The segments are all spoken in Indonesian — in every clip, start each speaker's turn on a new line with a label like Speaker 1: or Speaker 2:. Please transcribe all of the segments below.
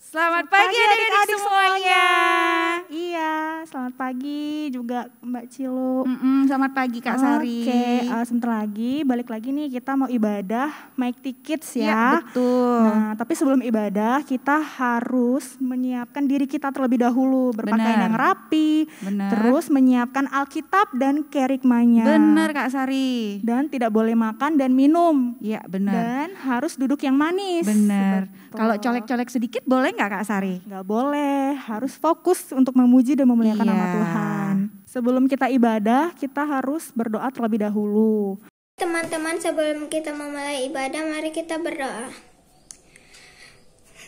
Speaker 1: Selamat pagi adik-adik semuanya.
Speaker 2: Iya, selamat pagi juga Mbak Cilu.
Speaker 1: Selamat pagi Kak Sari.
Speaker 2: Oke, sebentar lagi balik lagi nih kita mau ibadah Mighty Kids ya.
Speaker 1: Iya, betul.
Speaker 2: Nah, tapi sebelum ibadah kita harus menyiapkan diri kita terlebih dahulu, berpakaian yang rapi, terus menyiapkan Alkitab dan kerikmanya.
Speaker 1: Benar Kak Sari.
Speaker 2: Dan tidak boleh makan dan minum.
Speaker 1: Iya, benar.
Speaker 2: Dan harus duduk yang manis.
Speaker 1: Benar. Kalau colek-colek sedikit boleh nggak Kak Sari?
Speaker 2: Nggak boleh, harus fokus untuk memuji dan memuliakan nama Tuhan. Sebelum kita ibadah, kita harus berdoa terlebih dahulu.
Speaker 3: Teman-teman, sebelum kita memulai ibadah, mari kita berdoa.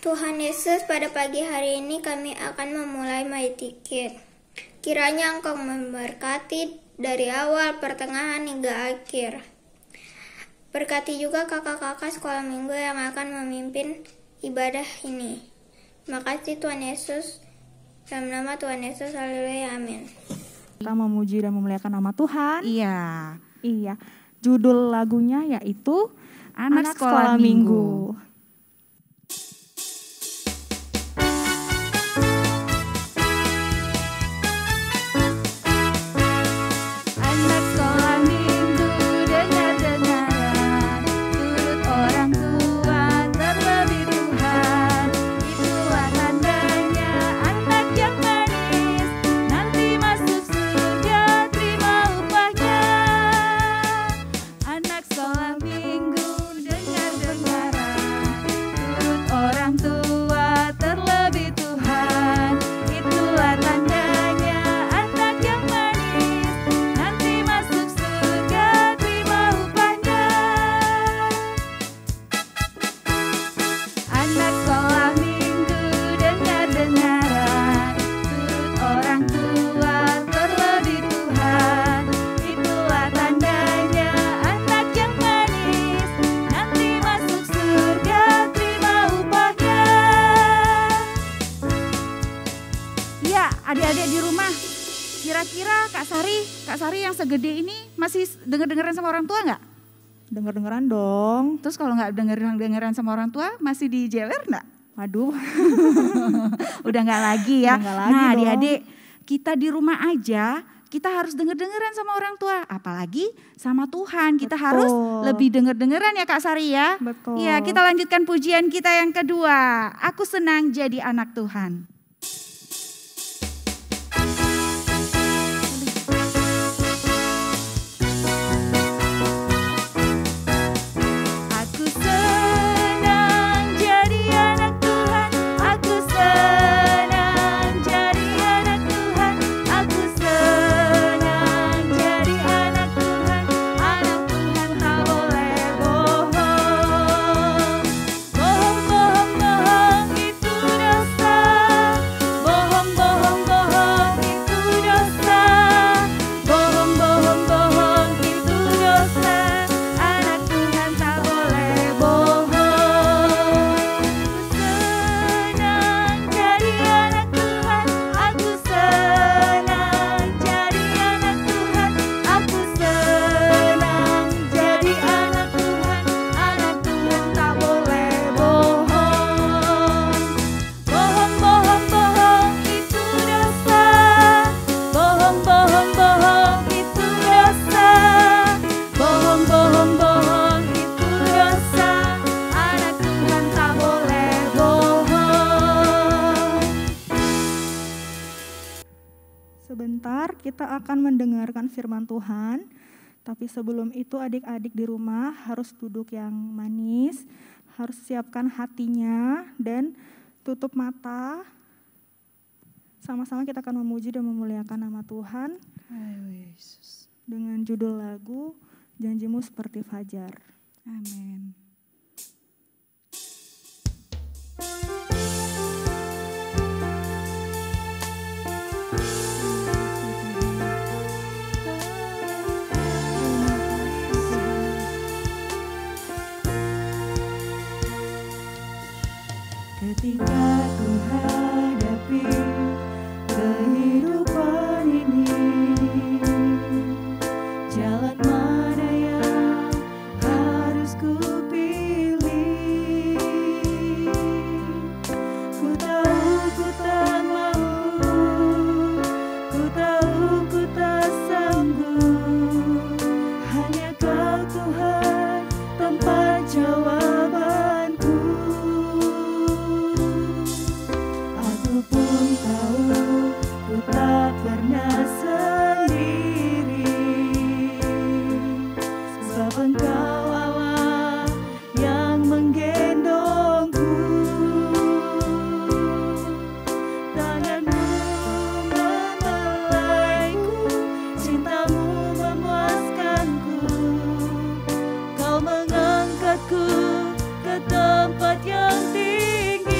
Speaker 3: Tuhan Yesus, pada pagi hari ini kami akan memulai Mighty Kids. Kiranya Engkau memberkati dari awal, pertengahan, hingga akhir. Berkati juga kakak-kakak sekolah minggu yang akan memimpin ibadah ini. Terima kasih Tuhan Yesus. Dalam nama Tuhan Yesus, haleluya, amin.
Speaker 2: Kita memuji dan memuliakan nama Tuhan.
Speaker 1: Iya.
Speaker 2: Judul lagunya yaitu Anak Sekolah Minggu.
Speaker 1: Adik-adik di rumah, kira-kira Kak Sari yang segede ini masih denger-dengeran sama orang tua nggak?
Speaker 2: Denger-dengeran dong.
Speaker 1: Terus kalau nggak denger-dengeran sama orang tua, masih dijewer nggak?
Speaker 2: Waduh,
Speaker 1: udah nggak lagi ya.
Speaker 2: Nah
Speaker 1: adik-adik, kita di rumah aja, kita harus denger-dengeran sama orang tua, apalagi sama Tuhan. Kita harus lebih denger-dengeran ya Kak Sari ya.
Speaker 2: Betul.
Speaker 1: Ya, kita lanjutkan pujian kita yang kedua. Aku senang jadi anak Tuhan.
Speaker 2: Sebentar kita akan mendengarkan firman Tuhan. Tapi sebelum itu adik-adik di rumah harus duduk yang manis, harus siapkan hatinya dan tutup mata. Sama-sama kita akan memuji dan memuliakan nama Tuhan. Dengan judul lagu Janjimu Seperti Fajar.
Speaker 1: Amin.
Speaker 2: Ketika ku hadapi kehidupan ini, jalan mana yang harus ku pilih? Ku tak ku tak mampu, ku tahu ku tak sanggup. Hanya Kau Tuhan tempat jawabanku. Aku pun tahu ku tak pernah sendiri, sebab Engkau Allah yang menggendongku. Tanganmu memelaiku, cintamu memuaskanku. Kau mengangkatku ke tempat yang tinggi.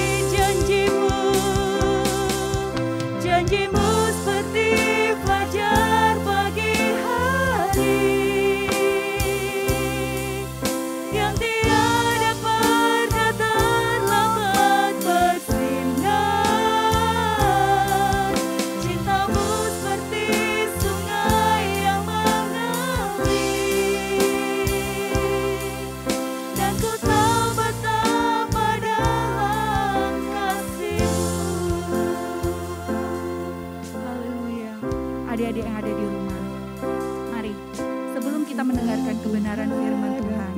Speaker 2: Janjimu seperti fajar pagi hari, yang tiada pernah terlambat bersinar. Cintamu seperti sungai yang mengalir, dan ku tahu betapa dalam kasih-Mu. Haleluya.
Speaker 1: Adik-adik yang ada di rumah, mari sebelum kita mendengarkan kebenaran firman Tuhan,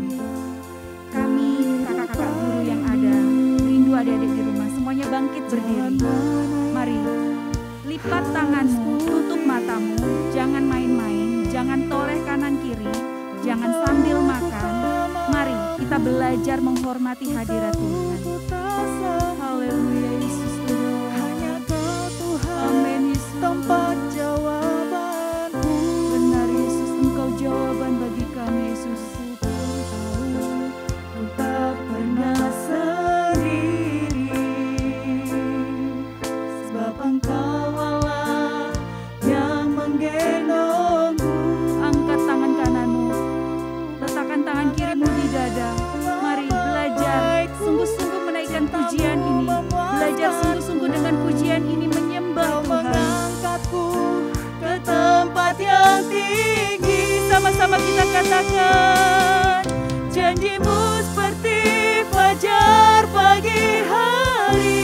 Speaker 1: kami kakak-kakak guru yang ada, rindu adik-adik di rumah, semuanya bangkit berdiri. Mari lipat tanganmu, tutup matamu, jangan main-main, jangan toleh kanan kiri, jangan sambil makan. Mari kita belajar menghormati hadirat Tuhan. Haleluya Yesus Tuhan.
Speaker 2: Hanya Kau Tuhan
Speaker 1: Amin Yesus.
Speaker 2: tempat jawabanku.
Speaker 1: Benar Yesus, Engkau jawaban bagi kami Yesus.
Speaker 2: Ku tak pernah sendiri, sebab Engkau Allah yang menggendongku.
Speaker 1: Angkat tangan kananmu, letakkan tangan kirimu di dada. Mari belajar sungguh-sungguh menaikkan pujian ini. Belajar sungguh-sungguh dengan pujian ini menyembah
Speaker 2: Kau
Speaker 1: Tuhan.
Speaker 2: mengangkatku ke tempat yang tinggi.
Speaker 1: Sama-sama kita katakan,
Speaker 2: Janjimu seperti fajar pagi hari,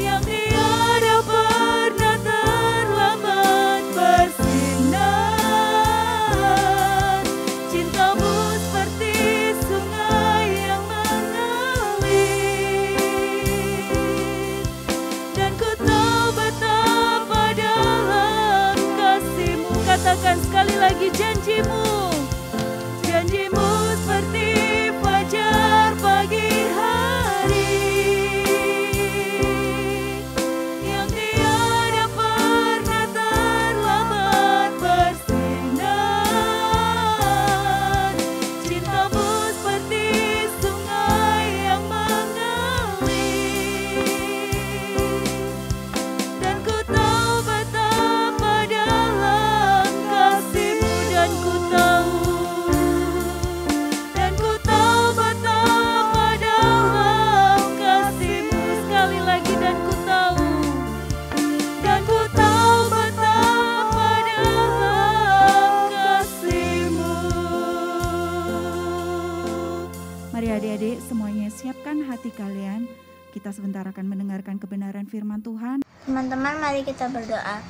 Speaker 2: yang tiada pernah terlambat bersinar. Cintamu seperti sungai yang mengalir, dan ku tahu betapa dalam kasih-Mu. Katakan sekali lagi, janjimu seperti fajar pagi hari, yang tiada pernah terlambat bersinar. Cintamu seperti sungai yang mengalir, dan ku tahu betapa dalam kasih-Mu. Dan ku tahu betapa dalam kasih-Mu. Sekali lagi, dan ku tahu betapa dalam kasih-Mu.
Speaker 1: mari adik-adik semuanya siapkan hati kalian. Kita sebentar akan mendengarkan kebenaran firman Tuhan.
Speaker 3: Teman-teman, mari kita berdoa.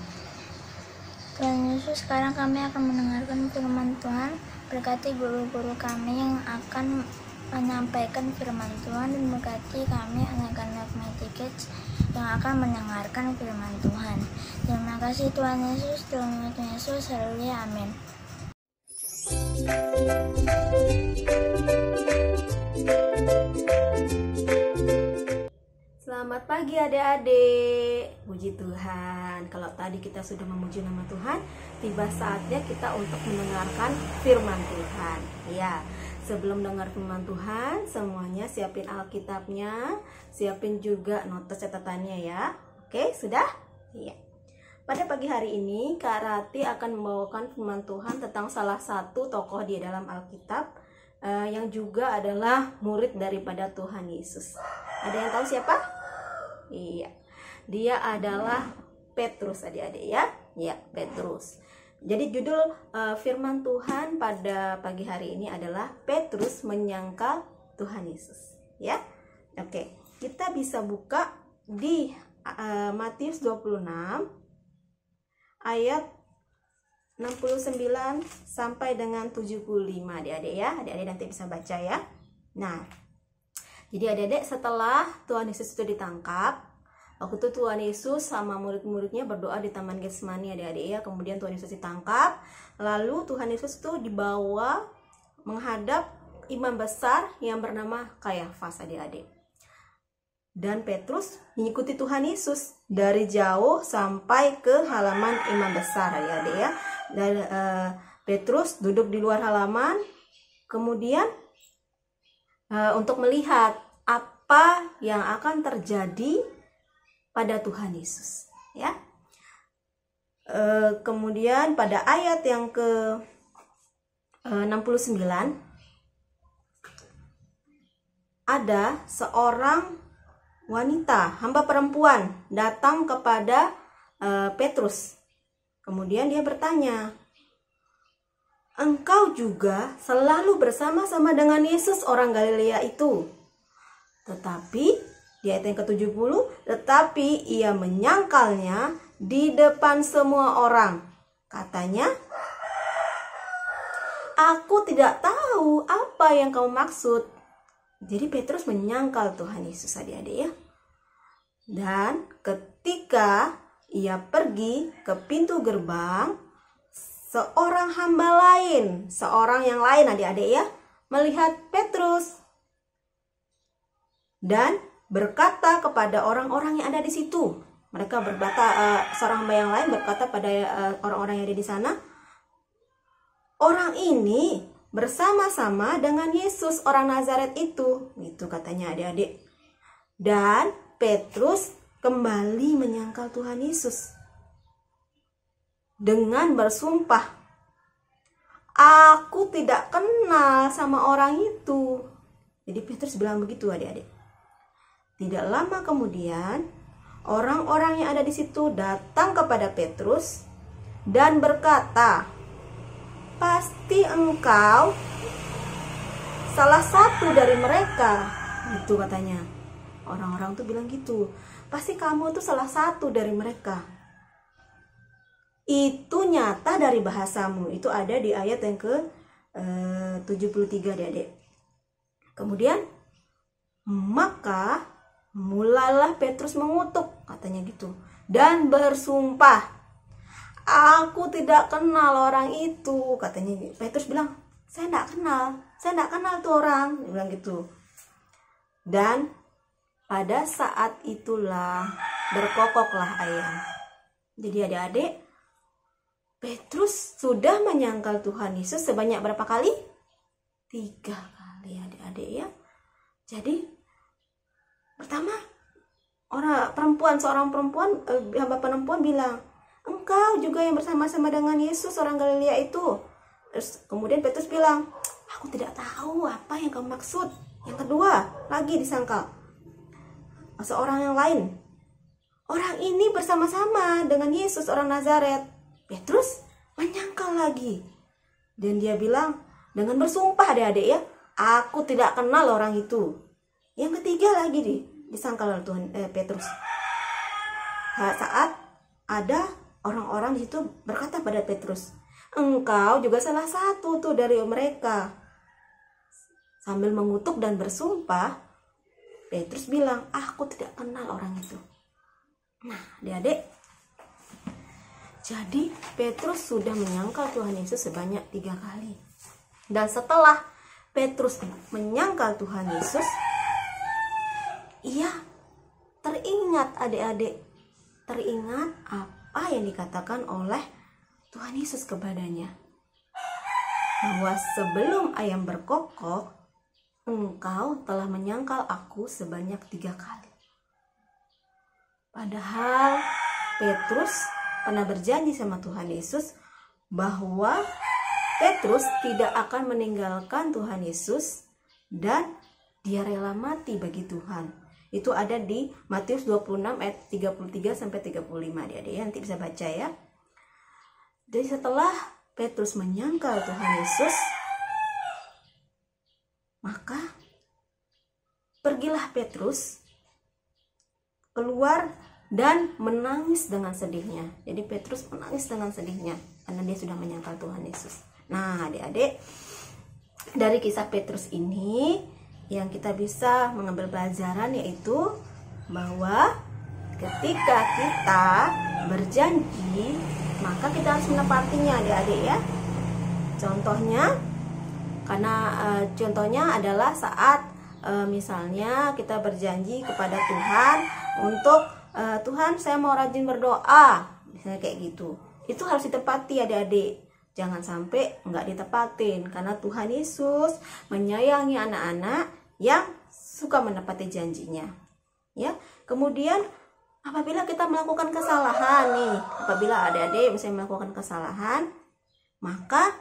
Speaker 3: Tuhan Yesus, sekarang kami akan mendengarkan firman Tuhan. Berkati guru-guru kami yang akan menyampaikan firman Tuhan, dan berkati kami anak-anak Mighty Kids yang akan mendengarkan firman Tuhan. Terima kasih Tuhan Yesus, Tuhan Yesus, haleluya, amin.
Speaker 4: Selamat pagi adik-adik. Puji Tuhan. Kalau tadi kita sudah memuji nama Tuhan, tiba saatnya kita untuk mendengarkan firman Tuhan. Ya, sebelum dengar firman Tuhan, semuanya siapin Alkitabnya, siapin juga notes catatannya ya. Oke, sudah? Iya. Pada pagi hari ini, Kak Rati akan membawakan firman Tuhan tentang salah satu tokoh di dalam Alkitab yang juga adalah murid daripada Tuhan Yesus. Ada yang tahu siapa? Iya, dia adalah Petrus adik-adik ya. Ya, Petrus. Jadi judul firman Tuhan pada pagi hari ini adalah Petrus menyangkal Tuhan Yesus. Ya, oke. Kita bisa buka di Matius 26 ayat 69 sampai dengan 75 adik-adik ya. Adik-adik nanti bisa baca ya. Nah, jadi adik-adik setelah Tuhan Yesus itu ditangkap, waktu itu Tuhan Yesus sama murid-muridnya berdoa di Taman Getsemani adik-adik ya. Kemudian Tuhan Yesus ditangkap, lalu Tuhan Yesus itu dibawa menghadap imam besar yang bernama Kayafas adik-adik. Dan Petrus mengikuti Tuhan Yesus dari jauh sampai ke halaman imam besar adik-adik ya. Dan Petrus duduk di luar halaman, kemudian untuk melihat apa yang akan terjadi pada Tuhan Yesus ya. Kemudian pada ayat yang ke 69 ada seorang wanita, hamba perempuan datang kepada Petrus. Kemudian dia bertanya, "Engkau juga selalu bersama-sama dengan Yesus orang Galilea itu?" Tetapi di ayat yang ke-70, tetapi ia menyangkalnya di depan semua orang. Katanya, "Aku tidak tahu apa yang kamu maksud." Jadi Petrus menyangkal Tuhan Yesus adik-adik ya. Dan ketika ia pergi ke pintu gerbang, seorang hamba lain, seorang yang lain adik-adik ya, melihat Petrus dan berkata kepada orang-orang yang ada di situ. Mereka berkata, seorang hamba yang lain berkata pada orang-orang yang ada di sana, "Orang ini bersama-sama dengan Yesus orang Nazaret itu." Gitu katanya adik-adik. Dan Petrus kembali menyangkal Tuhan Yesus dengan bersumpah, "Aku tidak kenal sama orang itu." Jadi Petrus bilang begitu adik-adik. Tidak lama kemudian orang-orang yang ada di situ datang kepada Petrus dan berkata, "Pasti engkau salah satu dari mereka." Gitu katanya. Orang-orang tuh bilang gitu. "Pasti kamu tuh salah satu dari mereka." Itu nyata dari bahasamu. Itu ada di ayat yang ke 73 adik-adik. Kemudian, maka mulailah Petrus mengutuk, katanya gitu, dan bersumpah, "Aku tidak kenal orang itu." Katanya Petrus bilang, saya tidak kenal tuh orang. Dia bilang gitu. Dan pada saat itulah berkokoklah ayam. Jadi adik-adik, Petrus sudah menyangkal Tuhan Yesus sebanyak berapa kali? 3 kali adik-adik ya. Jadi pertama, seorang perempuan, hamba perempuan bilang, "Engkau juga yang bersama-sama dengan Yesus orang Galilea itu." Terus kemudian Petrus bilang, "Aku tidak tahu apa yang kamu maksud." Yang kedua, lagi disangkal seorang yang lain, "Orang ini bersama-sama dengan Yesus orang Nazaret." Petrus menyangkal lagi. Dan dia bilang dengan bersumpah adik-adik ya, "Aku tidak kenal orang itu." Yang ketiga lagi disangkal oleh Petrus. Saat ada orang-orang di situ berkata pada Petrus, "Engkau juga salah satu tuh dari mereka." Sambil mengutuk dan bersumpah, Petrus bilang, "Aku tidak kenal orang itu." Nah, adik-adik, jadi Petrus sudah menyangkal Tuhan Yesus sebanyak 3 kali. Dan setelah Petrus menyangkal Tuhan Yesus, ia teringat adik-adik, teringat apa yang dikatakan oleh Tuhan Yesus kepadanya, bahwa sebelum ayam berkokok, engkau telah menyangkal aku sebanyak 3 kali. Padahal Petrus pernah berjanji sama Tuhan Yesus bahwa Petrus tidak akan meninggalkan Tuhan Yesus dan dia rela mati bagi Tuhan. Itu ada di Matius 26 ayat 33 sampai 35 adik-adik, nanti bisa baca ya. Jadi setelah Petrus menyangkal Tuhan Yesus, maka pergilah Petrus keluar dan menangis dengan sedihnya. Jadi Petrus menangis dengan sedihnya karena dia sudah menyangkal Tuhan Yesus. Nah, adik-adik, dari kisah Petrus ini yang kita bisa mengambil pelajaran yaitu bahwa ketika kita berjanji, maka kita harus menepatinya, adik-adik ya. Contohnya adalah saat misalnya kita berjanji kepada Tuhan untuk Tuhan, saya mau rajin berdoa, misalnya kayak gitu. Itu harus ditepati, adik-adik. Jangan sampai nggak ditepatin, karena Tuhan Yesus menyayangi anak-anak yang suka menepati janjinya. Ya, kemudian apabila kita melakukan kesalahan nih, apabila adik-adik misalnya melakukan kesalahan, maka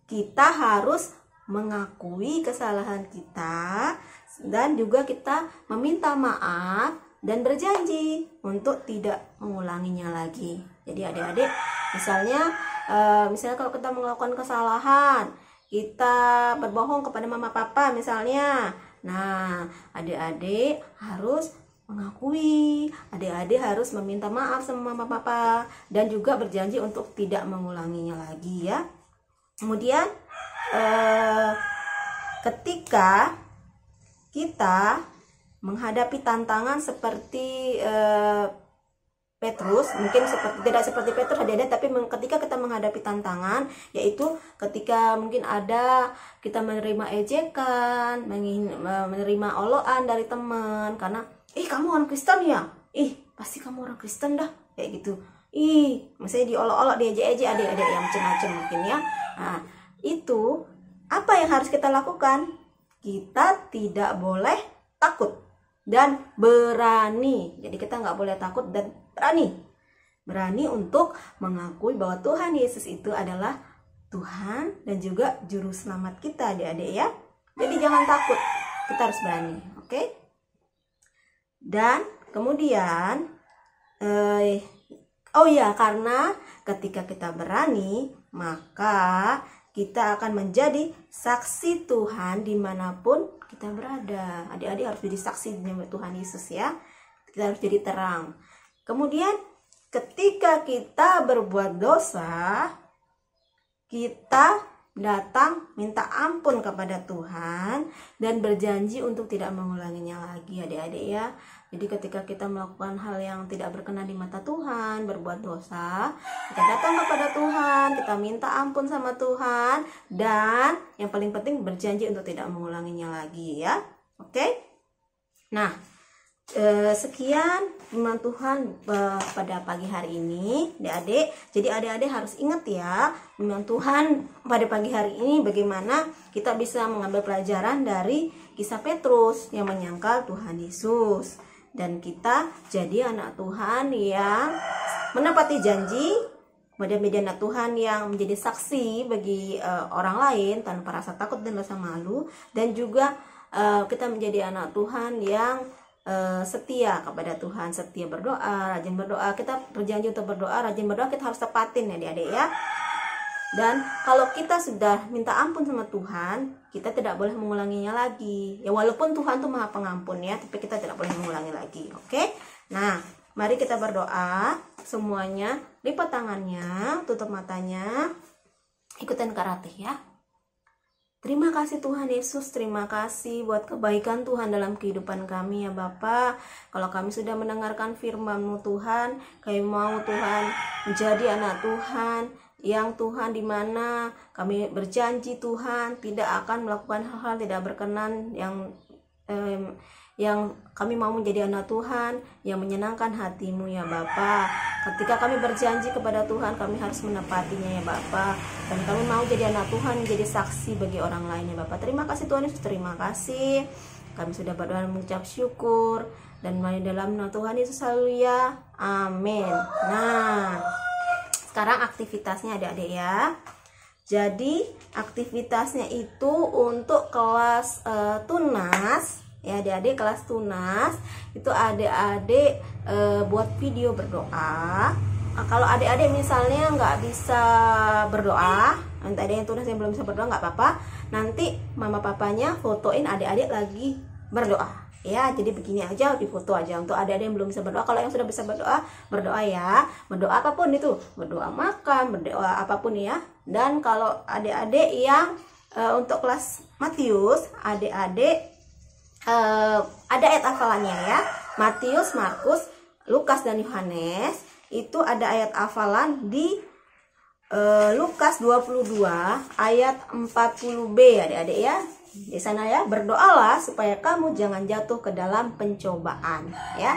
Speaker 4: kita harus mengakui kesalahan kita dan juga kita meminta maaf dan berjanji untuk tidak mengulanginya lagi. Jadi adik-adik, misalnya kalau kita melakukan kesalahan, kita berbohong kepada mama papa misalnya. Nah, adik-adik harus mengakui, adik-adik harus meminta maaf sama mama papa dan juga berjanji untuk tidak mengulanginya lagi ya. Kemudian ketika kita menghadapi tantangan seperti Petrus, mungkin tidak seperti Petrus adik-adik, tapi ketika kita menghadapi tantangan, yaitu ketika mungkin kita menerima ejekan, menerima oloan dari teman, karena kamu orang Kristen ya, pasti kamu orang Kristen dah, kayak gitu. Misalnya diolok-olok, diejek-ejek adik-adik yang macam-macam mungkin ya. Nah, itu apa yang harus kita lakukan? Kita tidak boleh takut dan berani. Jadi kita nggak boleh takut dan berani untuk mengakui bahwa Tuhan Yesus itu adalah Tuhan dan juga juru selamat kita, adik-adik ya. Jadi jangan takut, kita harus berani, oke? Dan kemudian karena ketika kita berani, maka kita akan menjadi saksi Tuhan dimanapun kita berada. Adik-adik harus jadi saksi Tuhan Yesus ya. Kita harus jadi terang. Kemudian ketika kita berbuat dosa, kita datang minta ampun kepada Tuhan dan berjanji untuk tidak mengulanginya lagi, adik-adik ya. Jadi ketika kita melakukan hal yang tidak berkenan di mata Tuhan, berbuat dosa, kita datang kepada Tuhan, kita minta ampun sama Tuhan, dan yang paling penting berjanji untuk tidak mengulanginya lagi ya. Oke? Nah, sekian firman Tuhan pada pagi hari ini, adik-adik. Jadi adik-adik harus ingat ya, firman Tuhan pada pagi hari ini bagaimana kita bisa mengambil pelajaran dari kisah Petrus yang menyangkal Tuhan Yesus. Dan kita jadi anak Tuhan yang menepati janji, kemudian anak Tuhan yang menjadi saksi bagi orang lain tanpa rasa takut dan rasa malu. Dan juga kita menjadi anak Tuhan yang setia kepada Tuhan, setia berdoa, rajin berdoa. Kita berjanji untuk berdoa, rajin berdoa, kita harus tepatin ya adik-adik ya. Dan kalau kita sudah minta ampun sama Tuhan, kita tidak boleh mengulanginya lagi. Ya walaupun Tuhan tuh Maha Pengampun ya, tapi kita tidak boleh mengulangi lagi. Oke? Nah, mari kita berdoa semuanya, lipat tangannya, tutup matanya, ikutin karate ya. Terima kasih Tuhan Yesus, terima kasih buat kebaikan Tuhan dalam kehidupan kami ya Bapa. Kalau kami sudah mendengarkan firman-Mu Tuhan, kami mau Tuhan menjadi anak Tuhan, yang Tuhan di mana kami berjanji Tuhan tidak akan melakukan hal-hal tidak berkenan, yang kami mau menjadi anak Tuhan yang menyenangkan hati-Mu ya Bapa. Ketika kami berjanji kepada Tuhan, kami harus menepatinya ya Bapa. Dan kami mau jadi anak Tuhan, menjadi saksi bagi orang lain ya Bapa. Terima kasih Tuhan Yesus, terima kasih. Kami sudah berdoa dan mengucap syukur. Dan mari dalam nama Tuhan Yesus, haleluya, amin. Nah, sekarang aktivitasnya adik-adik ya. Jadi aktivitasnya itu untuk kelas tunas ya adik-adik, kelas tunas itu adik-adik buat video berdoa. Kalau adik-adik misalnya nggak bisa berdoa, nanti ada yang tunas yang belum bisa berdoa, nggak apa-apa, nanti mama papanya fotoin adik-adik lagi berdoa Ya, jadi begini aja, difoto aja untuk adik-adik yang belum bisa berdoa. Kalau yang sudah bisa berdoa, berdoa ya. Berdoa apapun itu, berdoa makan, berdoa apapun ya. Dan kalau adik-adik yang untuk kelas Matius, adik-adik ada ayat hafalannya ya. Matius, Markus, Lukas dan Yohanes itu ada ayat hafalan di Lukas 22 ayat 40b adik-adik ya. Di sana ya, berdoalah supaya kamu jangan jatuh ke dalam pencobaan ya.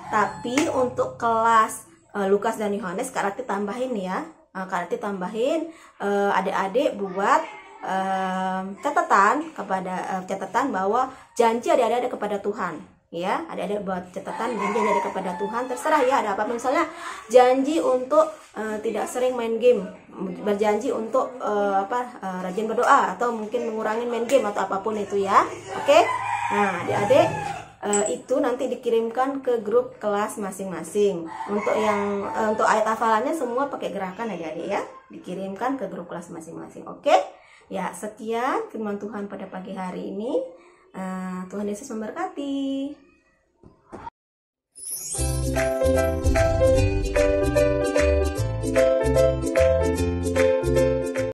Speaker 4: Tapi untuk kelas Lukas dan Yohanes Kak Rati tambahin ya. Kak Rati tambahin adik-adik buat catatan bahwa janji adik-adik kepada Tuhan ya. Adik-adik buat catatan janji adik kepada Tuhan, terserah ya ada apa, misalnya janji untuk tidak sering main game, berjanji untuk rajin berdoa, atau mungkin mengurangi main game atau apapun itu ya. Oke. Nah, adik-adik itu nanti dikirimkan ke grup kelas masing-masing. Untuk yang untuk ayat hafalannya semua pakai gerakan adik-adik ya, dikirimkan ke grup kelas masing-masing. Oke. Ya, sekian firman Tuhan pada pagi hari ini. Tuhan Yesus memberkati.